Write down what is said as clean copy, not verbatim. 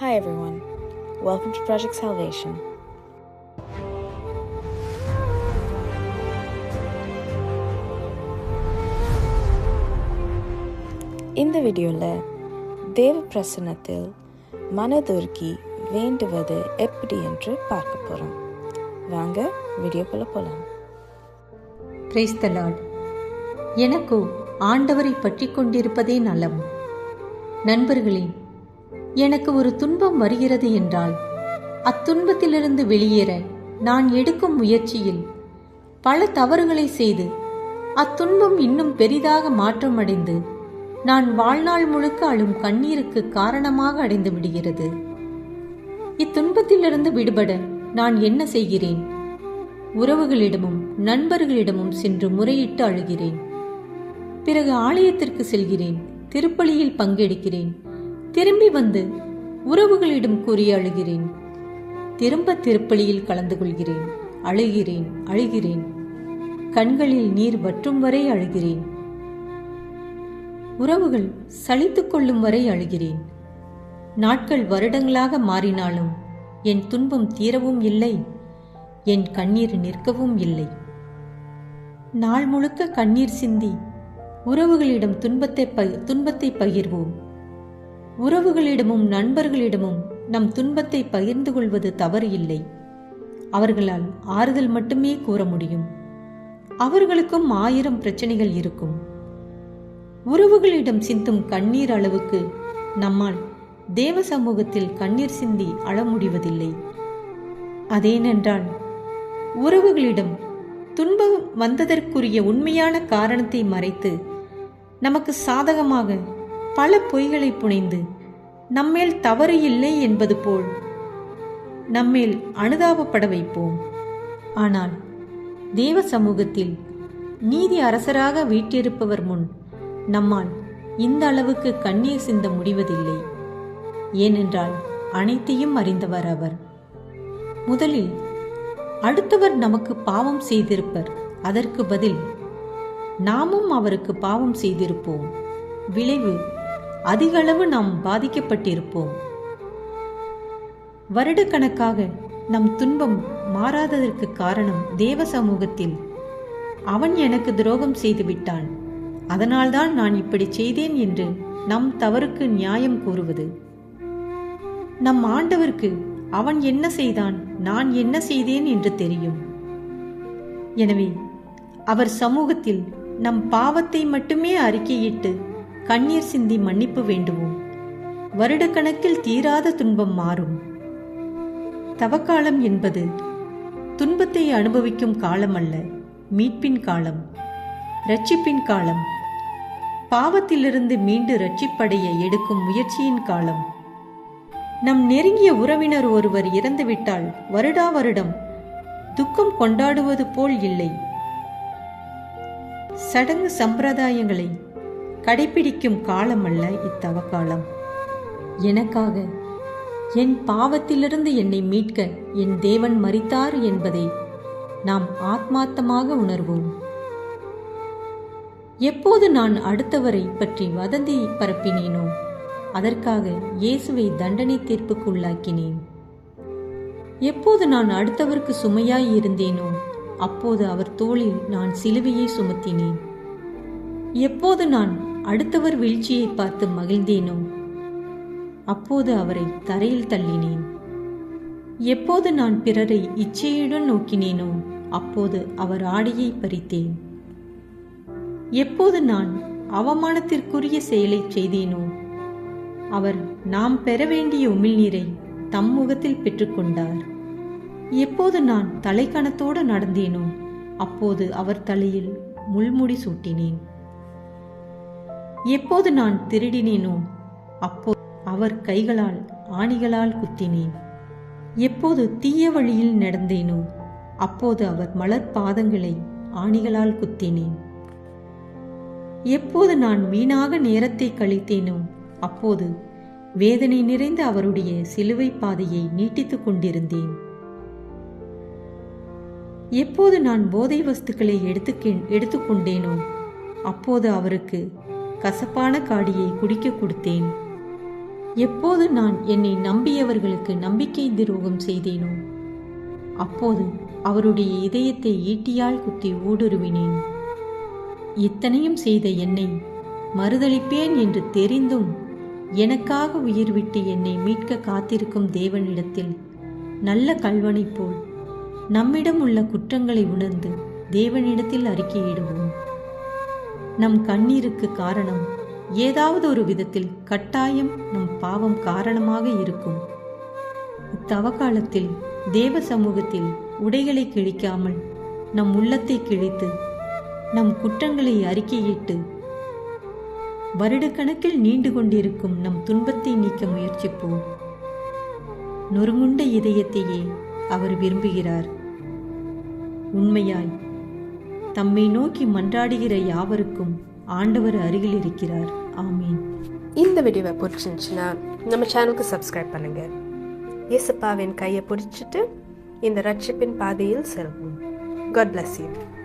Hi everyone, welcome to Project Salvation. இந்த வீடியோவில் தேவ பிரசன்னத்தில் மனதுருகி வேண்டுவது எப்படி என்று பார்க்க போகிறோம். வாங்க வீடியோக்குள்ள போகலாம். Praise the Lord. எனக்கோ ஆண்டவரை பற்றி கொண்டிருப்பதே நலம். நண்பர்களே, எனக்கு ஒரு துன்பம் வருகிறது என்றால் அத்துன்பத்திலிருந்து வெளியேற நான் எடுக்கும் முயற்சியில் பல தவறுகளை செய்து அத்துன்பம் இன்னும் பெரிதாக மாற்றமடைந்து நான் வாழ்நாள் முழுக்க அழும் கண்ணீருக்கு காரணமாக அடைந்து விடுகிறது. இத்துன்பத்திலிருந்து விடுபட நான் என்ன செய்கிறேன்? உறவுகளிடமும் நண்பர்களிடமும் சென்று முறையிட்டு அழுகிறேன். பிறகு ஆலயத்திற்கு செல்கிறேன், திருப்பலியில் பங்கெடுக்கிறேன். திரும்பி வந்து உறவுகளிடம் கூறி அழுகிறேன். திரும்ப திருப்பலியில் கலந்து கொள்கிறேன். அழுகிறேன். கண்களில் நீர் வற்றும் வரை அழுகிறேன். உறவுகள் சலித்துக் கொள்ளும் வரை அழுகிறேன். நாட்கள் வருடங்களாக மாறினாலும் என் துன்பம் தீரவும் இல்லை, என் கண்ணீர் நிற்கவும் இல்லை. நாள் முழுக்க கண்ணீர் சிந்தி உறவுகளிடம் துன்பத்தை பகிர்வோம். உறவுகளிடமும் நண்பர்களிடமும் நம் துன்பத்தை பகிர்ந்து கொள்வது தவறு இல்லை. அவர்களால் ஆறுதல் மட்டுமே கூற முடியும். அவர்களுக்கும் 1000 பிரச்சனைகள் இருக்கும். உறவுகளிடம் சிந்தும் கண்ணீர் அளவுக்கு நம்மால் தேவ சமூகத்தில் கண்ணீர் சிந்தி அழ முடிவதில்லை. அதேனென்றால் உறவுகளிடம் துன்பம் வந்ததற்குரிய உண்மையான காரணத்தை மறைத்து நமக்கு சாதகமாக பல பொய்களை புனைந்து நம்மேல் தவறு இல்லை என்பது போல் நம்மேல் அனுதாபப்பட வைப்போம். ஆனால் தேவ சமூகத்தில் நீதி அரசராக வீற்றிருப்பவர் முன் நம்மால் இந்த அளவுக்கு கண்ணீர் சிந்த முடிவதில்லை. ஏனென்றால் அனைத்தையும் அறிந்தவர் அவர். முதலில் அடுத்தவர் நமக்கு பாவம் செய்திருப்பர். அதற்கு பதில் நாமும் அவருக்கு பாவம் செய்திருப்போம். விளைவு அதிகளவு நாம் பாதிக்கப்பட்டிருப்போம். வருடக்கணக்காக நம் துன்பம் மாறாததற்கு காரணம் தேவ சமூகத்தில் அவன் எனக்கு துரோகம் செய்து விட்டான், அதனால்தான் நான் இப்படி செய்தேன் என்று நம் தவறுக்கு நியாயம் கூறுவது. நம் ஆண்டவருக்கு அவன் என்ன செய்தான், நான் என்ன செய்தேன் என்று தெரியும். எனவே அவர் சமூகத்தில் நம் பாவத்தை மட்டுமே அறிக்கையிட்டு கண்ணீர் சிந்தி மன்னிப்பு வேண்டுவோம். வருடக்கணக்கில் தீராத துன்பம் மாறும். தவக்காலம் என்பது துன்பத்தை அனுபவிக்கும் காலம் அல்ல, மீட்பின் காலம், இரட்சிப்பின் காலம், பாவத்திலிருந்து மீண்டு இரட்சிப்படைய எடுக்கும் முயற்சியின் காலம். நம் நெருங்கிய உறவினர் ஒருவர் இறந்துவிட்டால் வருடா வருடம் துக்கம் கொண்டாடுவது போல் இல்லை. சடங்கு சம்பிரதாயங்களை கடைபிடிக்கும் காலம் அல்ல இத்தவக்காலம். எனக்காக என் பாவத்திலிருந்து என்னை மீட்க என் தேவன் மரித்தார் என்பதை நாம் ஆத்மார்த்தமாக உணர்வோம். எப்போது நான் அடுத்தவரை பற்றி வதந்தி பரப்பினேனோ அதற்காக இயேசுவை தண்டனை தீர்ப்புக்கு உள்ளாக்கினேன். எப்போது நான் அடுத்தவருக்கு சுமையாய் இருந்தேனோ அப்போது அவர் தோளில் நான் சிலுவையை சுமத்தினேன். எப்போது நான் அடுத்தவர் வீழ்ச்சியை பார்த்து மகிழ்ந்தேனோ அப்போது அவரை தரையில் தள்ளினேன். எப்போது நான் பிறரை இச்சையுடன் நோக்கினேனோ அப்போது அவர் ஆடையை பறித்தேன். எப்போது நான் அவமானத்திற்குரிய செயலை செய்தேனோ அவர் நாம் பெற வேண்டிய உமிழ்நீரை தம் முகத்தில் பெற்றுக்கொண்டார். எப்போது நான் தலைக்கணத்தோடு நடந்தேனோ அப்போது அவர் தலையில் முள்முடி சூட்டினேன். எப்போது நான் திருடினேனோ அப்போது அவர் கைகளால் ஆணிகளால் குத்தினேன். எப்போது தீய வழியில் நடந்தேனோ அப்போது அவர் மலர் பாதங்களை ஆணிகளால் குத்தினேன். எப்போது நான் வீணாக நேரத்தை கழித்தேனோ அப்போது வேதனை நிறைந்த அவருடைய சிலுவை பாதையை நீட்டித்துக் கொண்டிருந்தேன். எப்போது நான் போதை வஸ்துக்களை எடுத்துக்கொண்டேனோ அப்போது அவருக்கு கசப்பான காடியை குடிக்க கொடுத்தேன். எப்போது நான் என்னை நம்பியவர்களுக்கு நம்பிக்கை துரோகம் செய்தேனோ அப்போது அவருடைய இதயத்தை ஈட்டியால் குத்தி ஊடுருவினேன். இத்தனையும் செய்த என்னை மறுதலிப்பேன் என்று தெரிந்தும் எனக்காக உயிர் விட்டு என்னை மீட்க காத்திருக்கும் தேவனிடத்தில் நல்ல கள்வனைப் போல் நம்மிடம் உள்ள குற்றங்களை உணர்ந்து தேவனிடத்தில் அறிக்கையிடுவோம். நம் கண்ணீருக்கு காரணம் ஏதாவது ஒரு விதத்தில் கட்டாயம் நம் பாவம் காரணமாக இருக்கும். இத்தவகாலத்தில் தேவ சமூகத்தில் உடைகளை கிழிக்காமல் நம் உள்ளத்தை கிழித்து நம் குற்றங்களை அறிக்கையிட்டு வருடக்கணக்கில் நீண்டு கொண்டிருக்கும் நம் துன்பத்தை நீக்க முயற்சிப்போம். நொறுங்குண்ட இதயத்தையே அவர் விரும்புகிறார். உண்மையாய் தம்மை நோக்கி மன்றாடுகிற யாவருக்கும் ஆண்டவர் அருகில் இருக்கிறார். ஆமீன். இந்த வீடியோவை பிடிச்சிருந்துச்சுன்னா நம்ம சேனலுக்கு சப்ஸ்கிரைப் பண்ணுங்க. இயேசுப்பாவின் கையை பிடிச்சிட்டு இந்த ரட்சிப்பின் பாதையில் செல்வோம். God bless you.